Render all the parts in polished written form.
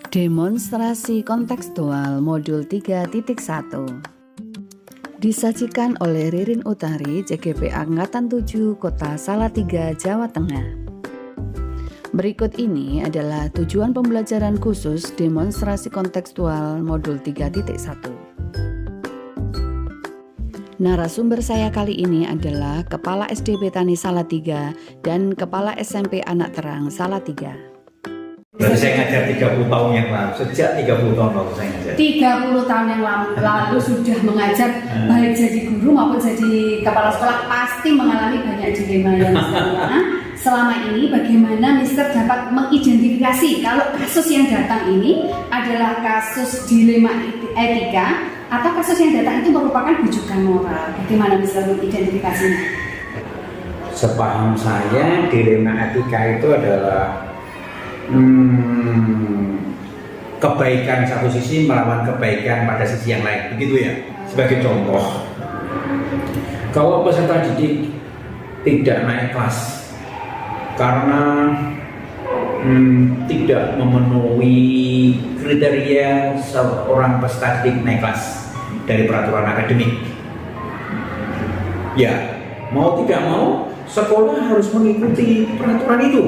Demonstrasi kontekstual modul 3.1 disajikan oleh Ririn Utari, CGP Angkatan 7, Kota Salatiga, Jawa Tengah. Berikut ini adalah tujuan pembelajaran khusus demonstrasi kontekstual modul 3.1. Narasumber saya kali ini adalah Kepala SD Betani Salatiga dan Kepala SMP Anak Terang Salatiga. Berarti saya ngajar 30 tahun yang lalu, sejak 30 tahun lalu saya ngajar. 30 tahun yang lalu sudah mengajar, baik jadi guru maupun jadi kepala sekolah, pasti mengalami banyak dilema yang sama. Selama ini bagaimana Mister dapat mengidentifikasi kalau kasus yang datang ini adalah kasus dilema etika atau kasus yang datang itu merupakan bujukan moral? Bagaimana Mister mengidentifikasinya? Sepaham saya, dilema etika itu adalah kebaikan satu sisi melawan kebaikan pada sisi yang lain, begitu ya. Sebagai contoh, kalau peserta didik tidak naik kelas karena tidak memenuhi kriteria seorang peserta didik naik kelas dari peraturan akademik, ya mau tidak mau sekolah harus mengikuti peraturan itu.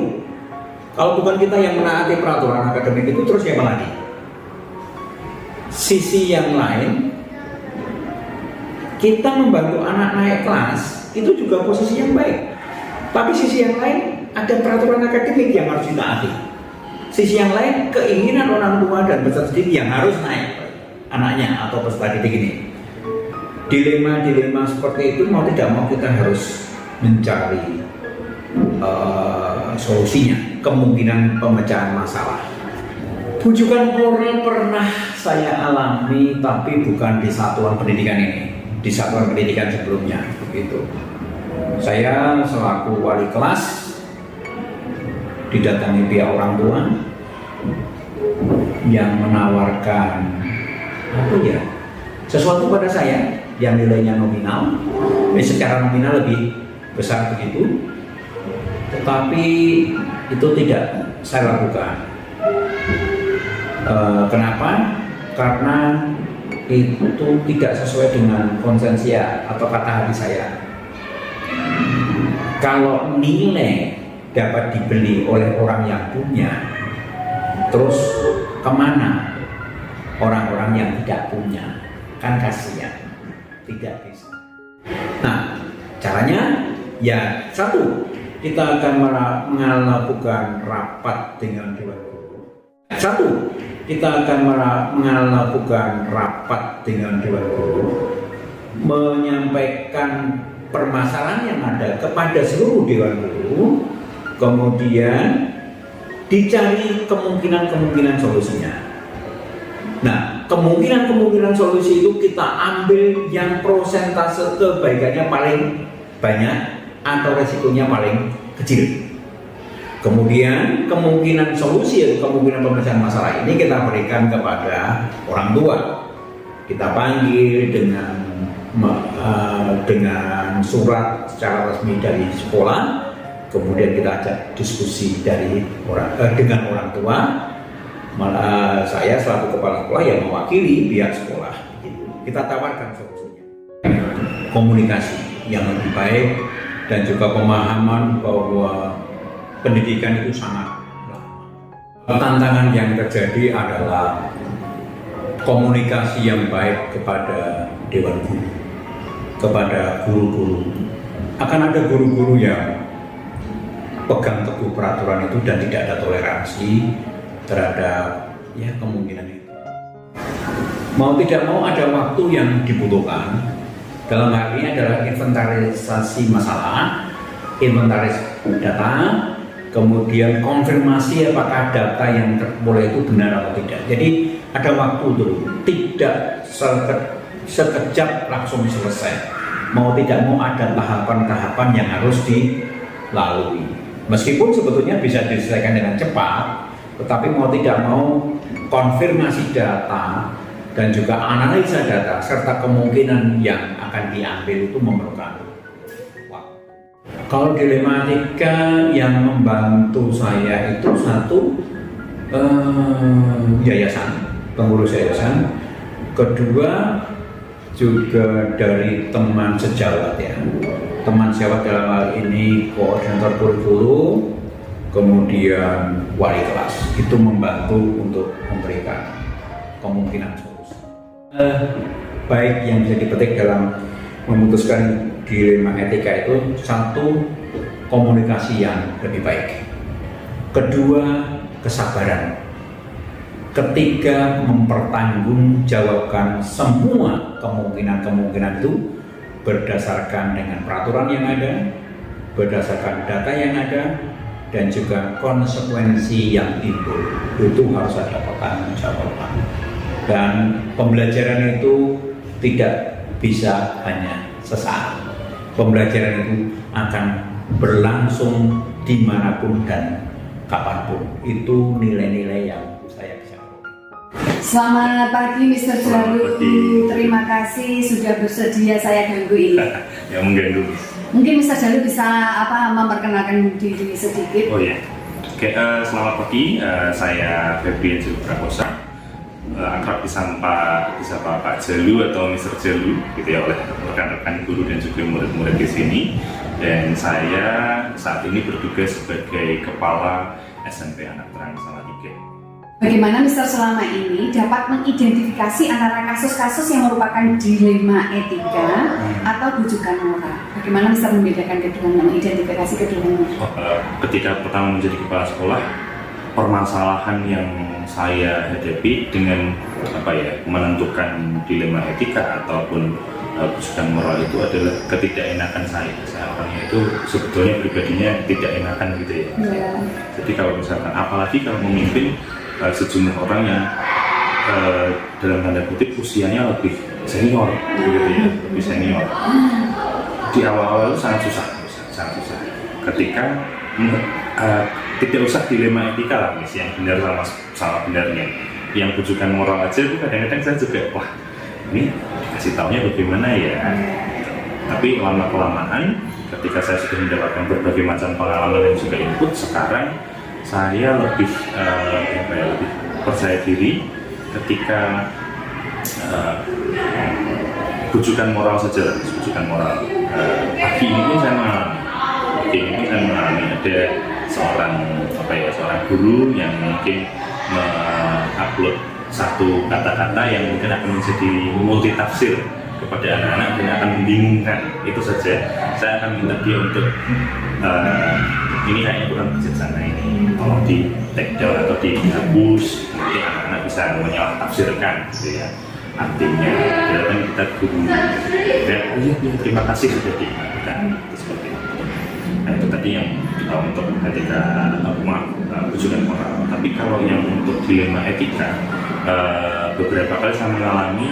Kalau bukan kita yang menaati peraturan akademik itu, terus siapa lagi? Sisi yang lain, kita membantu anak naik kelas itu juga posisi yang baik. Tapi sisi yang lain, ada peraturan akademik yang harus ditaati. Sisi yang lain, keinginan orang tua dan peserta didik yang harus naik anaknya atau peserta didik ini. Dilema-dilema seperti itu mau tidak mau kita harus mencari solusinya, kemungkinan pemecahan masalah. Bujukan moral pernah saya alami, tapi bukan di satuan pendidikan ini, di satuan pendidikan sebelumnya begitu. Saya selaku wali kelas didatangi pihak orang tua yang menawarkan sesuatu pada saya yang nilainya nominal, secara nominal lebih besar begitu. Tetapi itu tidak saya lakukan. Kenapa? Karena itu tidak sesuai dengan konsensia atau kata hati saya. Kalau nilai dapat dibeli oleh orang yang punya, terus kemana orang-orang yang tidak punya? Kan kasihan, tidak bisa. Nah, caranya ya satu, kita akan melakukan rapat dengan Dewan Guru. Satu, kita akan melakukan rapat dengan Dewan Guru, menyampaikan permasalahan yang ada kepada seluruh Dewan Guru, kemudian dicari kemungkinan-kemungkinan solusinya. Nah, kemungkinan-kemungkinan solusi itu kita ambil yang prosentase kebaikannya paling banyak atau resikonya paling kecil. Kemudian kemungkinan solusi atau kemungkinan pemecahan masalah ini kita berikan kepada orang tua. Kita panggil dengan surat secara resmi dari sekolah. Kemudian kita ajak diskusi dengan orang tua. Saya selaku kepala sekolah yang mewakili pihak sekolah. Kita tawarkan solusinya. Komunikasi yang lebih baik dan juga pemahaman bahwa pendidikan itu sangat lama. Tantangan yang terjadi adalah komunikasi yang baik kepada Dewan Guru, kepada guru-guru. Akan ada guru-guru yang pegang teguh peraturan itu dan tidak ada toleransi terhadap kemungkinan itu. Mau tidak mau ada waktu yang dibutuhkan. Dalam hal ini adalah inventarisasi masalah, inventaris data, kemudian konfirmasi apakah data yang terkumpul itu benar atau tidak. Jadi ada waktu dulu, tidak sekejap langsung selesai. Mau tidak mau ada tahapan-tahapan yang harus dilalui. Meskipun sebetulnya bisa diselesaikan dengan cepat, tetapi mau tidak mau konfirmasi data dan juga analisa data serta kemungkinan yang akan diambil itu memerlukan waktu. Kalau dilematika yang membantu saya itu satu, Yayasan, pengurus yayasan. Kedua juga dari teman sejawat ya. Teman sejawat dalam hal ini koordinator kurikulum, kemudian wali kelas. Itu membantu untuk memberikan kemungkinan solusi. Baik yang bisa dipetik dalam memutuskan dilema etika itu, satu, komunikasi yang lebih baik. Kedua, kesabaran. Ketiga, mempertanggungjawabkan semua kemungkinan-kemungkinan itu berdasarkan dengan peraturan yang ada, berdasarkan data yang ada, dan juga konsekuensi yang timbul. Itu harus ada pertanggungjawaban. Dan pembelajaran itu tidak bisa hanya sesaat. Pembelajaran itu akan berlangsung dimanapun dan kapanpun. Itu nilai-nilai yang saya bisa. Selamat pagi Mr. Jalu, terima kasih sudah bersedia saya ganggu ini. Yang mengganggu. Mungkin Mr. Jalu bisa memperkenalkan diri sedikit. Oh ya, oke. Selamat pagi, saya Febrian Jalu Prakosa. Akrab disapa Pak Jalu atau Mr. Jalu gitu ya oleh rekan-rekan guru dan juga murid-murid di sini. Dan saya saat ini bertugas sebagai Kepala SMP Anak Terang Salatiga. Bagaimana Mr. selama ini dapat mengidentifikasi antara kasus-kasus yang merupakan dilema etika atau bujukan moral? Bagaimana Mr. membedakan keduanya, mengidentifikasi keduanya? Ketika pertama menjadi kepala sekolah, permasalahan yang saya hadapi dengan menentukan dilema etika ataupun bujukan moral itu adalah ketidakenakan saya. Saya orangnya itu sebetulnya pribadinya tidak enakan gitu ya. Jadi kalau misalkan, apalagi kalau memimpin sejumlah orang yang dalam tanda kutip usianya lebih senior gitu ya, lebih senior. Di awal-awal itu sangat susah. Ketika tidak usah dilema etika lah, yang benar sama salah benarnya. Yang bujukan moral aja itu kadang-kadang saya juga, wah ini dikasih taunya bagaimana ya. Tapi lama-kelamaan ketika saya sudah mendapatkan berbagai macam pengalaman dan juga input, sekarang saya lebih percaya diri ketika bujukan moral saja. Bujukan moral. Pagi ini pun saya mengalami ada seorang guru yang mungkin mengupload satu kata-kata yang mungkin akan menjadi multitafsir kepada anak-anak dan akan membingungkan. Itu saja. Saya akan minta dia untuk ini kayaknya kurang bijaksana, ini tolong di take down atau dihapus, nanti anak-anak bisa menyalah tafsirkan gitu ya artinya. Kan kita guru dan terima kasih sudah diingatkan seperti itu. Nah itu tadi yang untuk ketika bujukan moral. Tapi kalau yang untuk dilema etika, beberapa kali saya mengalami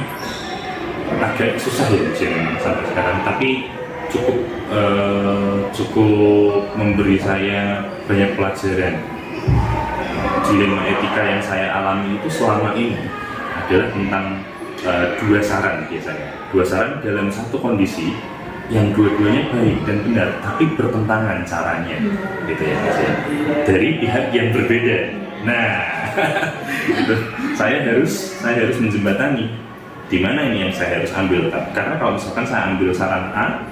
agak susah ya sampai sekarang, tapi cukup memberi saya banyak pelajaran. Dilema etika yang saya alami itu selama ini adalah tentang dua saran biasanya. Dua saran dalam satu kondisi yang dua-duanya baik dan benar, tapi bertentangan caranya, gitu ya, dari pihak yang berbeda. Nah, gitu. Saya harus menjembatani di mana ini yang saya harus ambil. Karena kalau misalkan saya ambil saran A,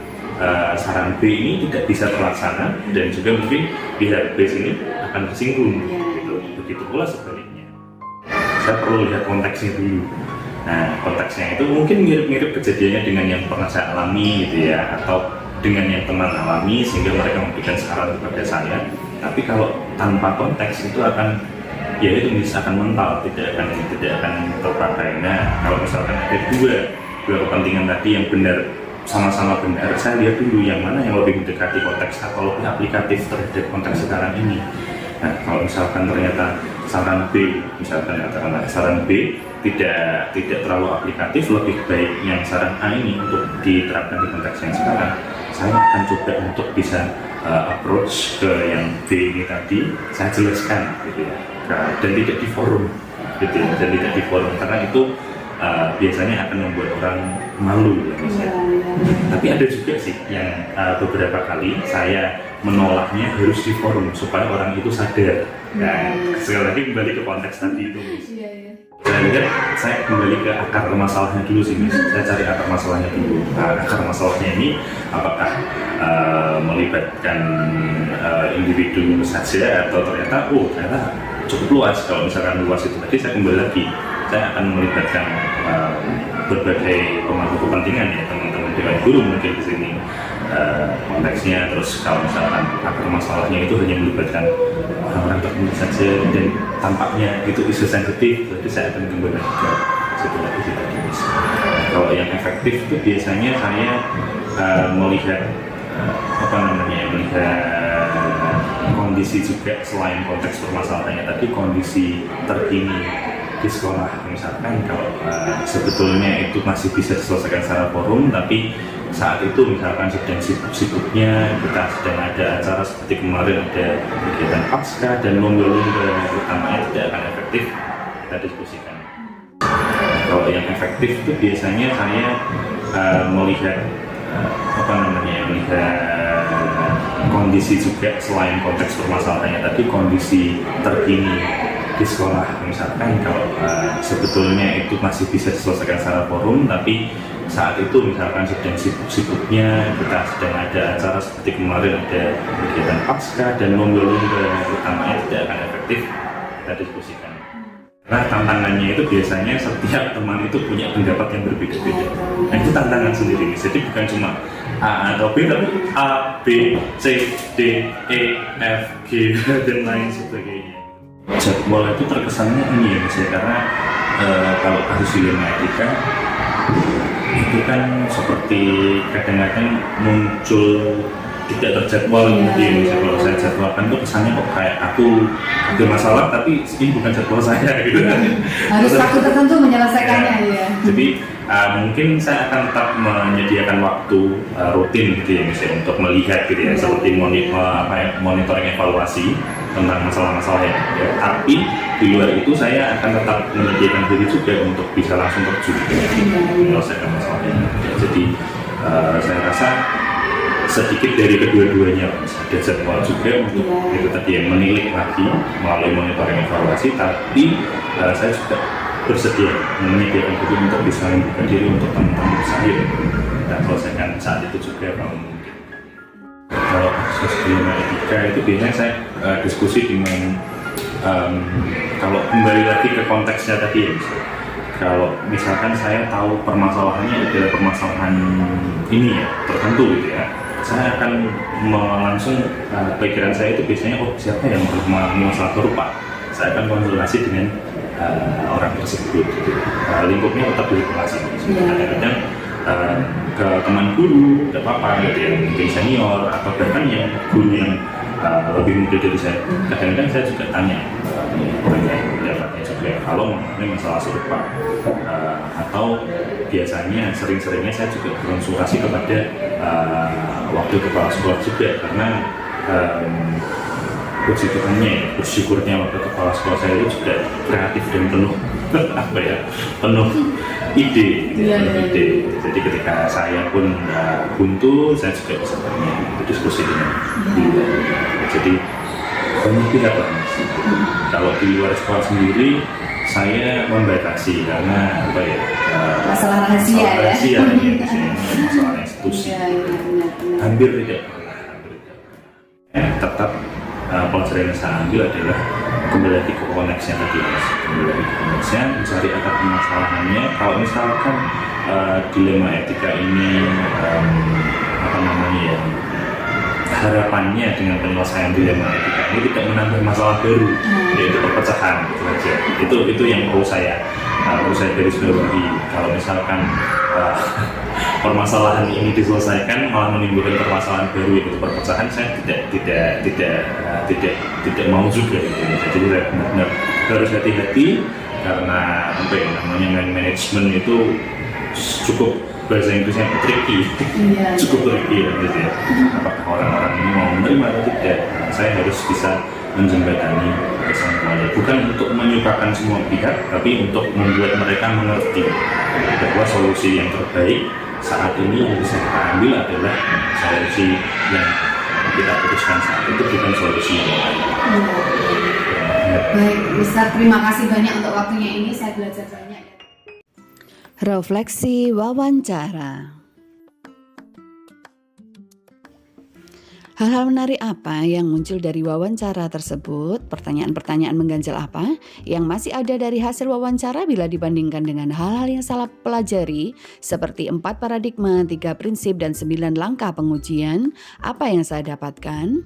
saran B ini tidak bisa terlaksana dan juga mungkin pihak B sini akan tersinggung. Gitu. Begitu pula sebaliknya. Saya perlu lihat konteksnya dulu. Nah, konteksnya itu mungkin mirip-mirip kejadiannya dengan yang pernah saya alami gitu ya, atau dengan yang teman alami sehingga mereka memberikan saran kepada saya. Tapi kalau tanpa konteks itu akan mental, tidak akan terpakai. Nah, kalau misalkan ada dua kepentingan tadi yang benar, sama-sama benar, saya lihat dulu yang mana yang lebih mendekati konteks atau lebih aplikatif terhadap konteks sekarang ini. Nah, kalau misalkan ternyata saran B, misalkan katakanlah saran B tidak terlalu aplikatif, lebih baik yang saran A ini untuk diterapkan di konteks yang sekarang, saya akan coba untuk bisa approach ke yang B ini tadi, saya jelaskan gitu ya, dan tidak di forum gitu ya, dan tidak di forum, karena itu biasanya akan membuat orang malu ya Mas ya. Tapi ada juga sih yang beberapa kali saya menolaknya harus di forum supaya orang itu sadar. Nah, sekali lagi kembali ke konteks tadi itu Mas. Saya lihat, saya kembali ke akar masalahnya dulu sih Mas. Saya cari akar masalahnya dulu. Akar masalahnya ini apakah melibatkan individu saja atau ternyata cukup luas. Kalau misalkan luas itu tadi saya kembali lagi, saya akan melibatkan berbagai pemangku kepentingan ya, teman-teman dewan guru mungkin di sini konteksnya. Terus kalau misalkan akar masalahnya itu hanya melibatkan orang-orang tertentu saja dan tampaknya itu isu sensitif, jadi saya akan kembali ke situ lagi tadi. Kalau yang efektif itu biasanya saya melihat melihat kondisi juga selain konteks permasalahannya tadi, kondisi terkini di sekolah. Misalkan kalau sebetulnya itu masih bisa diselesaikan secara forum, tapi saat itu misalkan sedang sibuk-sibuknya, kita sedang ada acara seperti kemarin ada kegiatan pasca dan lomba-lomba utamanya tidak akan efektif, kita diskusikan. Kalau yang efektif itu biasanya saya melihat melihat kondisi juga selain konteks permasalahannya tadi, kondisi terkini di sekolah. Misalkan kalau sebetulnya itu masih bisa diselesaikan secara forum, tapi saat itu misalkan sedang sibuk-sibuknya, kita sedang ada acara seperti kemarin ada kegiatan pasca dan lomba-lomba utamanya tidak akan efektif, kita diskusikan. Nah, tantangannya itu biasanya setiap teman itu punya pendapat yang berbeda-beda. Nah, itu tantangan sendiri. Jadi bukan cuma A atau B, tapi A, B, C, D, E, F, G, dan lain sebagainya. Jadwal itu terkesannya ini ya Mas ya, karena kalau kasus dilema etika itu kan seperti kadang-kadang muncul tidak terjadwal mungkin. Kalau saya jadwalkan tuh kesannya kok kayak aku ada masalah tapi ini bukan jadwal saya gitu kan. Harus waktu tertentu menyelesaikannya ya. Jadi mungkin saya akan tetap menyediakan waktu rutin gitu ya misalnya untuk melihat gitu ya, seperti monitoring evaluasi tentang masalah-masalah yang ada. Tapi di luar itu saya akan tetap menyediakan diri juga untuk bisa langsung terjun menyelesaikan masalah yang ada. Jadi saya rasa sedikit dari kedua-duanya, ada jadwal juga untuk itu tadi yang menilik lagi melalui monitoring evaluasi, tapi saya juga bersedia menyediakan diri untuk bisa membuka diri untuk teman-teman saya dan selesaikan saat itu juga kalau mungkin. Kalau kasus dilema etika itu biasanya saya diskusi dengan kalau kembali lagi ke konteksnya tadi ya, kalau misalkan saya tahu permasalahannya adalah permasalahan ini ya tertentu gitu ya, saya akan langsung pikiran saya itu biasanya siapa yang bermasalah serupa, saya akan konsultasi dengan orang tersebut gitu. Lingkupnya tetap di kelas ini. Kadang-kadang ke teman guru tidak apa-apa gitu ya, mungkin senior atau bahkan yang guru yang lebih muda dari saya. Kadang-kadang saya juga tanya pendapatnya juga kalau mengenai masalah serupa, atau biasanya sering-seringnya saya juga konsultasi kepada wakil kepala sekolah juga, karena puji Tuhannya ya, bersyukurnya wakil kepala sekolah saya itu juga kreatif dan penuh penuh ide, ide. Jadi ketika saya pun buntu, saya juga bisa berdiskusi dengan dia. Jadi banyak pihak lah Mas. Kalau di luar sekolah sendiri saya membatasi karena masalah rahasia ya, masalah institusi. Hampir tidak. Tetap pelajaran yang saya ambil adalah kembali lagi ke konteksnya tadi Mas. Kembali lagi ke konteksnya, mencari akar permasalahannya. Kalau misalkan dilema etika ini harapannya dengan penyelesaian dilema etika ini tidak menambah masalah baru, yaitu perpecahan gitu aja. Itu yang perlu saya garis bawahi. Kalau misalkan permasalahan ini diselesaikan malah menimbulkan permasalahan baru yaitu perpecahan, saya tidak mau juga gitu. Jadi benar-benar harus hati-hati karena manajemen itu cukup, bahasa Inggrisnya tricky, cukup tricky gitu ya. Apakah orang-orang ini mau menerima atau tidak? Saya harus bisa menjembatani semuanya. Bukan untuk menyukakan semua pihak, tapi untuk membuat mereka mengerti bahwa solusi yang terbaik saat ini yang bisa kita ambil adalah solusi yang kita putuskan saat itu, bukan solusi yang lain. Baik, Mister, terima kasih banyak untuk waktunya ini. Saya belajar banyak. Refleksi wawancara. Hal-hal menarik apa yang muncul dari wawancara tersebut? Pertanyaan-pertanyaan mengganjal apa yang masih ada dari hasil wawancara bila dibandingkan dengan hal-hal yang salah pelajari seperti 4 paradigma, 3 prinsip, dan 9 langkah pengujian? Apa yang saya dapatkan?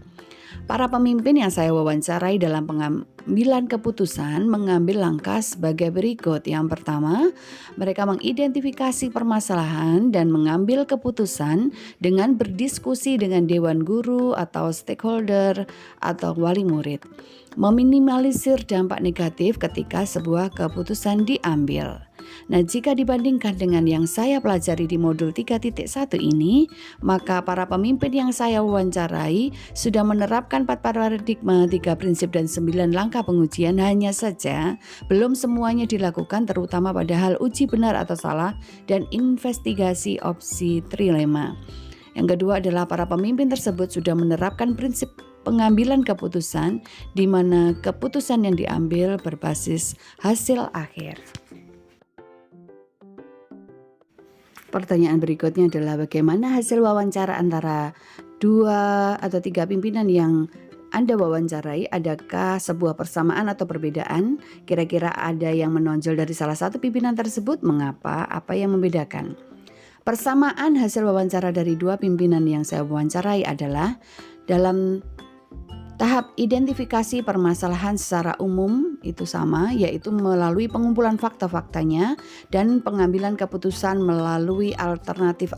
Para pemimpin yang saya wawancarai dalam pengambilan keputusan mengambil langkah sebagai berikut. Yang pertama, mereka mengidentifikasi permasalahan dan mengambil keputusan dengan berdiskusi dengan dewan guru atau stakeholder atau wali murid. Meminimalisir dampak negatif ketika sebuah keputusan diambil. Nah, jika dibandingkan dengan yang saya pelajari di modul 3.1 ini, maka para pemimpin yang saya wawancarai sudah menerapkan 4 paradigma, 3 prinsip, dan 9 langkah pengujian. Hanya saja belum semuanya dilakukan, terutama pada hal uji benar atau salah dan investigasi opsi trilema. Yang kedua adalah para pemimpin tersebut sudah menerapkan prinsip pengambilan keputusan, di mana keputusan yang diambil berbasis hasil akhir. Pertanyaan berikutnya adalah bagaimana hasil wawancara antara 2 atau 3 pimpinan yang Anda wawancarai? Adakah sebuah persamaan atau perbedaan? Kira-kira ada yang menonjol dari salah satu pimpinan tersebut? Mengapa? Apa yang membedakan? Persamaan hasil wawancara dari 2 pimpinan yang saya wawancarai adalah dalam tahap identifikasi permasalahan secara umum itu sama, yaitu melalui pengumpulan fakta-faktanya dan pengambilan keputusan melalui alternatif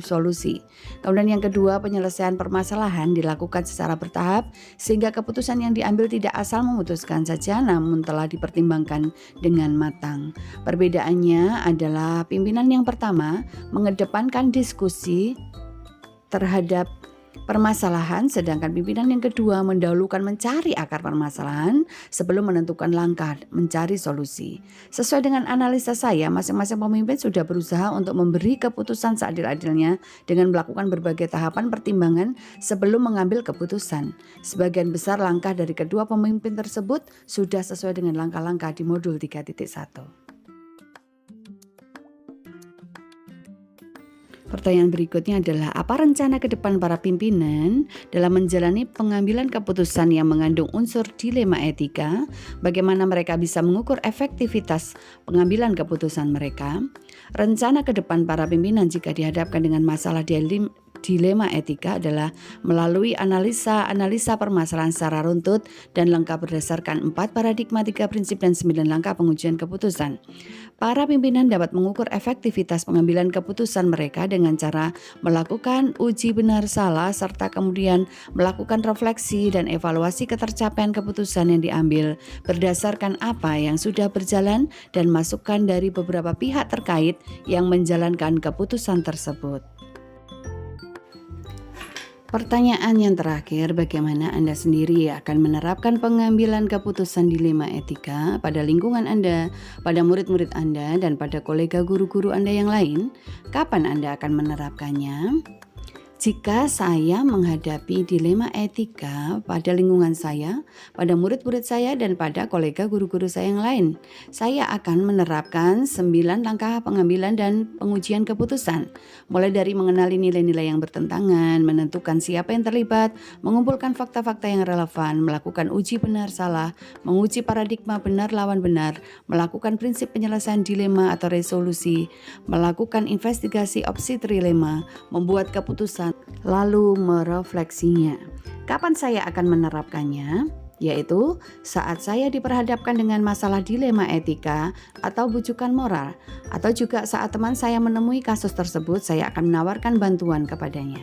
solusi. Kemudian yang kedua, penyelesaian permasalahan dilakukan secara bertahap sehingga keputusan yang diambil tidak asal memutuskan saja, namun telah dipertimbangkan dengan matang. Perbedaannya adalah pimpinan yang pertama mengedepankan diskusi terhadap permasalahan, sedangkan pimpinan yang kedua mendahulukan mencari akar permasalahan sebelum menentukan langkah mencari solusi. Sesuai dengan analisa saya, masing-masing pemimpin sudah berusaha untuk memberi keputusan seadil-adilnya dengan melakukan berbagai tahapan pertimbangan sebelum mengambil keputusan. Sebagian besar langkah dari kedua pemimpin tersebut sudah sesuai dengan langkah-langkah di modul 3.1. Pertanyaan berikutnya adalah apa rencana ke depan para pimpinan dalam menjalani pengambilan keputusan yang mengandung unsur dilema etika? Bagaimana mereka bisa mengukur efektivitas pengambilan keputusan mereka? Rencana ke depan para pimpinan jika dihadapkan dengan masalah dilema etika adalah melalui analisa permasalahan secara runtut dan lengkap berdasarkan 4 paradigma, 3 prinsip, dan 9 langkah pengujian keputusan. Para pimpinan dapat mengukur efektivitas pengambilan keputusan mereka dengan cara melakukan uji benar salah serta kemudian melakukan refleksi dan evaluasi ketercapaian keputusan yang diambil berdasarkan apa yang sudah berjalan dan masukan dari beberapa pihak terkait yang menjalankan keputusan tersebut. Pertanyaan yang terakhir, bagaimana Anda sendiri akan menerapkan pengambilan keputusan dilema etika pada lingkungan Anda, pada murid-murid Anda, dan pada kolega guru-guru Anda yang lain? Kapan Anda akan menerapkannya? Jika saya menghadapi dilema etika pada lingkungan saya, pada murid-murid saya, dan pada kolega guru-guru saya yang lain, saya akan menerapkan 9 langkah pengambilan dan pengujian keputusan. Mulai dari mengenali nilai-nilai yang bertentangan, menentukan siapa yang terlibat, mengumpulkan fakta-fakta yang relevan, melakukan uji benar salah, menguji paradigma benar lawan benar, melakukan prinsip penyelesaian dilema atau resolusi, melakukan investigasi opsi trilema, membuat keputusan, lalu merefleksinya. Kapan saya akan menerapkannya? Yaitu saat saya diperhadapkan dengan masalah dilema etika atau bujukan moral, atau juga saat teman saya menemui kasus tersebut, saya akan menawarkan bantuan kepadanya.